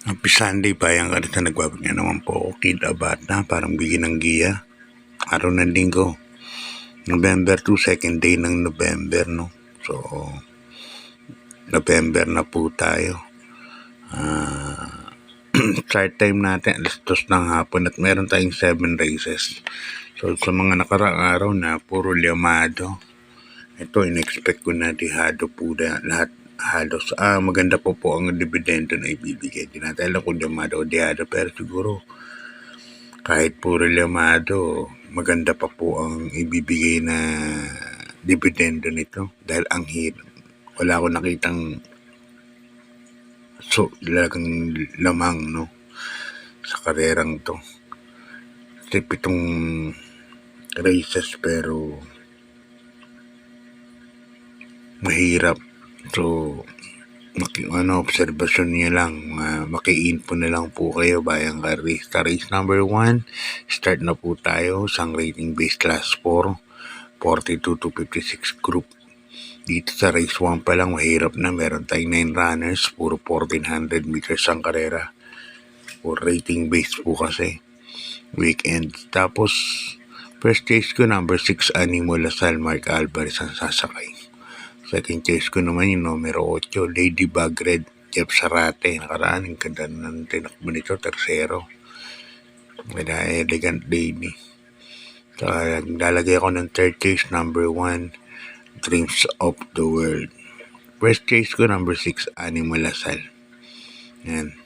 Happy Sunday, bayang ka na nagbabagyan naman po ako, Kid Abata, parang bigyan ng giya. Araw ng linggo, November 2, second day ng November, no? So, November na po tayo. Start time natin, alas 2 ng hapon at meron tayong 7 races. So, sa mga nakaraang araw na puro liamado. Ito, in-expect ko na dihado po na lahat halos. Maganda po ang dividendo na ibibigay. Di natin alam kung liamado o dihado, pero siguro kahit puro liamado, maganda pa po ang ibibigay na dividendo nito. Dahil ang hirap. Wala akong nakitang talagang lamang, no? Sa karerang to. Kasi 7 races pero mahirap. So, obserbasyon niyo lang, maki-info na lang po kayo bayang karista. Race number 1, start na po tayo, isang rating base class 4, 42 to 56 group. Dito sa race 1 pa lang, mahirap na, meron tayong 9 runners, puro 1400 meters ang karera. For rating base po kasi, weekend. Tapos, first chase ko, number 6, Animo Lasal, Mark Alvarez ang sasakay. Second chase ko naman yung numero 8, Ladybug Red, Jeff Sarate. Nakaraan, yung ganda ng tinakbo nito, tercero. Wala, Elegant Lady. So, lalagay ako ng third chase, number 1, Dreams of the World. First chase ko, number 6, Animo Lasal. Yan.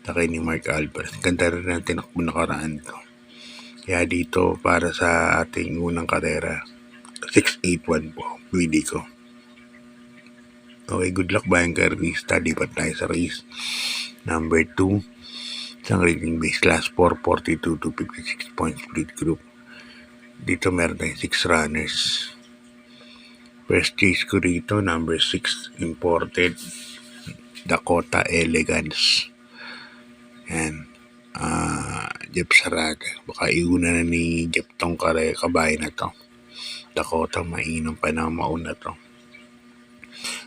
Takay ni Mark Alvarez. Ganda rin ang tinakbo nakaraan to. Kaya dito, para sa ating unang karera, 681 po, pwede ko. Okay, good luck bayang karista. Lipat tayo sa race number 2. Isang rating base class 4, 42 to 56 points split group. Dito meron tayong 6 runners. First chase ko rito, number 6, imported, Dakota Elegance. Yan. Jeff Sarate. Baka iuna na ni Jeff tong kabay na to. Dakota, mainam pa na mauna to.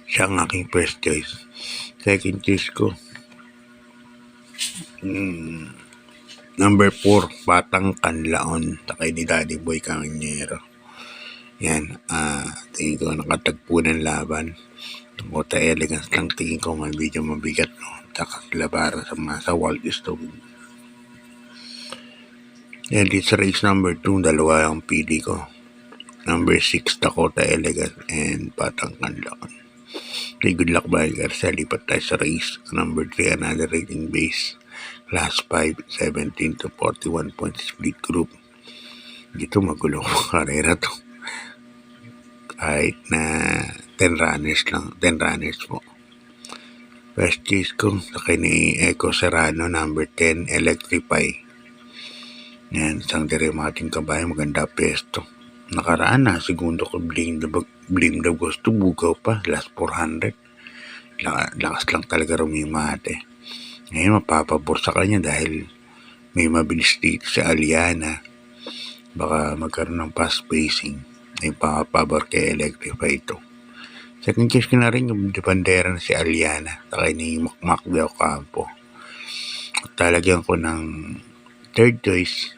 Siya ang aking first choice. Second choice ko, number 4, Batang Kanlaon. Takay ni Daddy Boy Canganyero. Yan, tingin ko nakatagpo ng laban. Dakota Elegance lang tingin ko medyo mabigat, no? Takas labara sa Walt Stone. Yan, dito sa race number 2, dalawa ang pili ko. Number 6, Dakota Elegance and Batang Kanlaon. Okay, good luck by Garcia. Lipat tayo sa race number 3, another rating base class 5, 17 to 41 points split group. Dito magulo ko karera to. Kahit na 10 runners po. First chase ko, sakay ni Echo Serrano, number 10, Electrify. Yan, isang diremating kabayo, maganda pesto. Nakaraan na, segundo ko, Blame the Gusto, bugaw pa, last 400. Lakas lang talaga rumimate. Ngayon, mapapabor sa kanya dahil may mabilis dito si Aliana. Baka magkaroon ng fast pacing. May papabor kay Electrify ito. Second chase ko na rin yung bandera na si Aliana. Takay ni Macmac de Ocampo. Talagyan ko ng third choice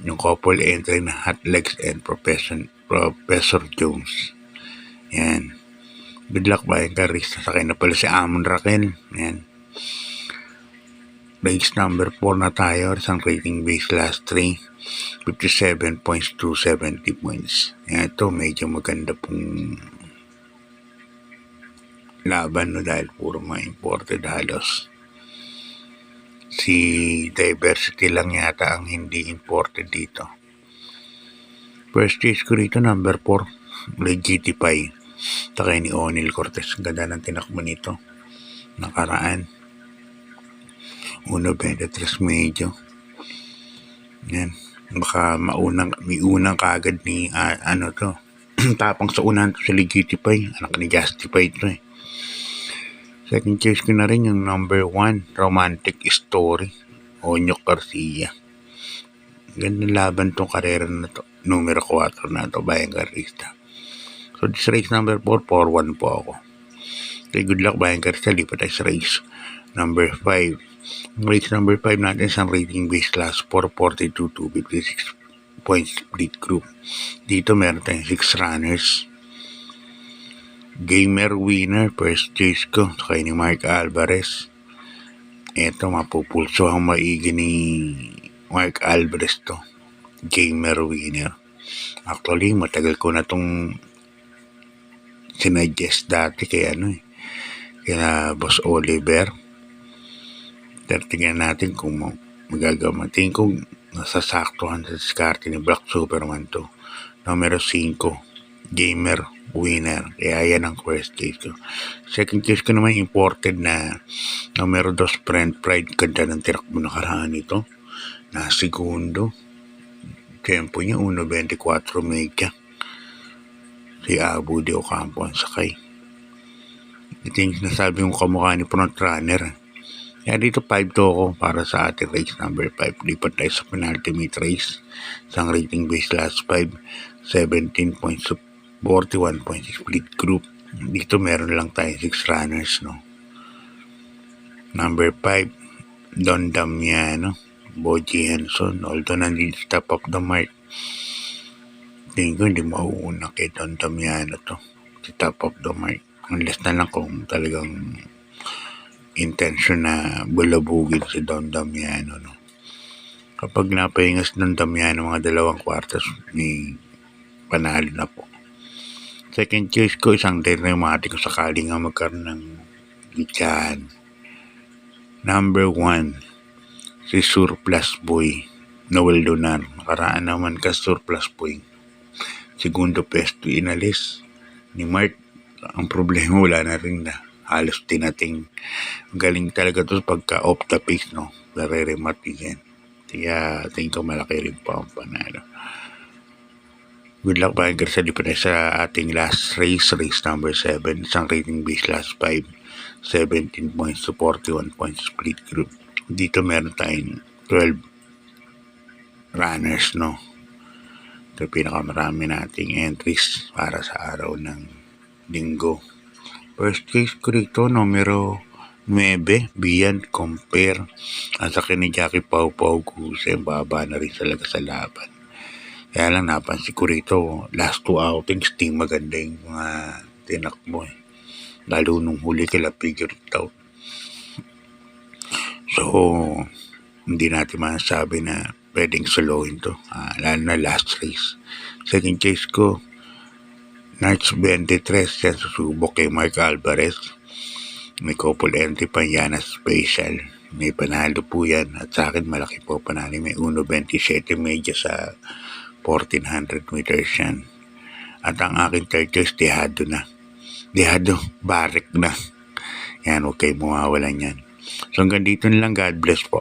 yung couple entry na Hot Legs and Professor Jones. Yan. Good luck bayang karista. Sakay na pala si Amon Raquel. Yan. Race number 4 na tayo. Isang rating base last 3. 57 points to 70 points. Yan, ito medyo maganda pong laban, no, dahil puro mga imported halos. Si Diversity lang yata ang hindi imported dito. First chase ko rito, number 4, Legitify. Takay ni O'Neal Cortez. Ganda ng tinakbo nito. Nakaraan. 1.23 medyo. Yan. Baka may unang kagad ni tapang sa unahan to sa Legitify. Anak ni Justify ito eh. Second chase ko na rin yung number 1, Romantic Story, Onyok Garcia. Gandang laban tong karera na to. Numero 4 na to, bayang karista. So this race number 4, 4-1 po ako. Okay, good luck bayang karista. Lipat tayo sa race number 5. Race number 5 natin sa rating base class 442 to 56 points split group. Dito meron tayong 6 runners. Gamer winner, first chase ko, kay ni Mark Alvarez. Ito, mapupulso ang maigi ni Mark Alvarez to. Gamer winner. Actually, matagal ko na tong sinuggest dati kay kaya Boss Oliver. Tingnan natin kung magagamatin kung nasasaktuhan sa diskarte ni Black Superman to. Numero 5, Gamer winner. Kaya yan ang first case ko. Second case ko naman imported na numero 2, Friend Pride. Ganda ng tinakbo nakaraan ito. Na segundo. Tempo niya 1.24 mega. Si Abu de Ocampo ang sakay. Ito yung nasabi yung kamukha ni front runner. Kaya dito 5 to ako para sa ating race number 5. Lipat tayo sa penultimate race. Isang rating base last 5. 17 points to 41 points split group. Dito meron lang tayo 6 runners, no? Number 5, Don Damiano, Boji Henson. Although nandito top of the mark, tingin ko hindi mauuna kay Don Damiano to. Si top of the mark. Unless na lang kung talagang intention na bulabugin si Don Damiano, no? Kapag napahinga si Don Damiano mga 2 kwartas, may panalo na po. Second choice ko, isang dynamic kung sakali nga magkaroon ng gitsahan. Number 1, si Surplus Boy, Noel Donar. Nakaraan naman ka Surplus Boy. Segundo pesto inalis ni Mark. Ang problema, wala na rin na. Halos tinating. Galing talaga to pagka off the pace, no? Nare-remate yan. Kaya tingin ko malaki rin po ang panalo. Good luck mga Garza. Lipat sa ating last race, race number 7. Isang rating base last 5. 17 points to 41 points split group. Dito meron tayong 12 runners, no? Ito pinakamarami nating entries para sa araw ng linggo. First case ko rito, numero 9, Beyond Compare. Ang sakin ni Jackie Pau Pau Guse, baba na rin talaga sa laban. Kaya lang napansin ko rito, last 2 outings, di maganda yung mga tinakbo. Lalo nung huli kila figure it out. So, hindi natin masasabi na pwedeng solohin to. Lalo na last race. Second case ko, March 23, yan susubok kay Mark Alvarez. May couple entry pa yan na special. May panalo po yan. At sa akin, malaki po panalo. May 1.27 media sa 1400 meters yan. At ang aking third choice, Dejado na. Dejado, Barrick na. Yan, huwag kayo mawawalan yan. So hanggang dito na lang. God bless po.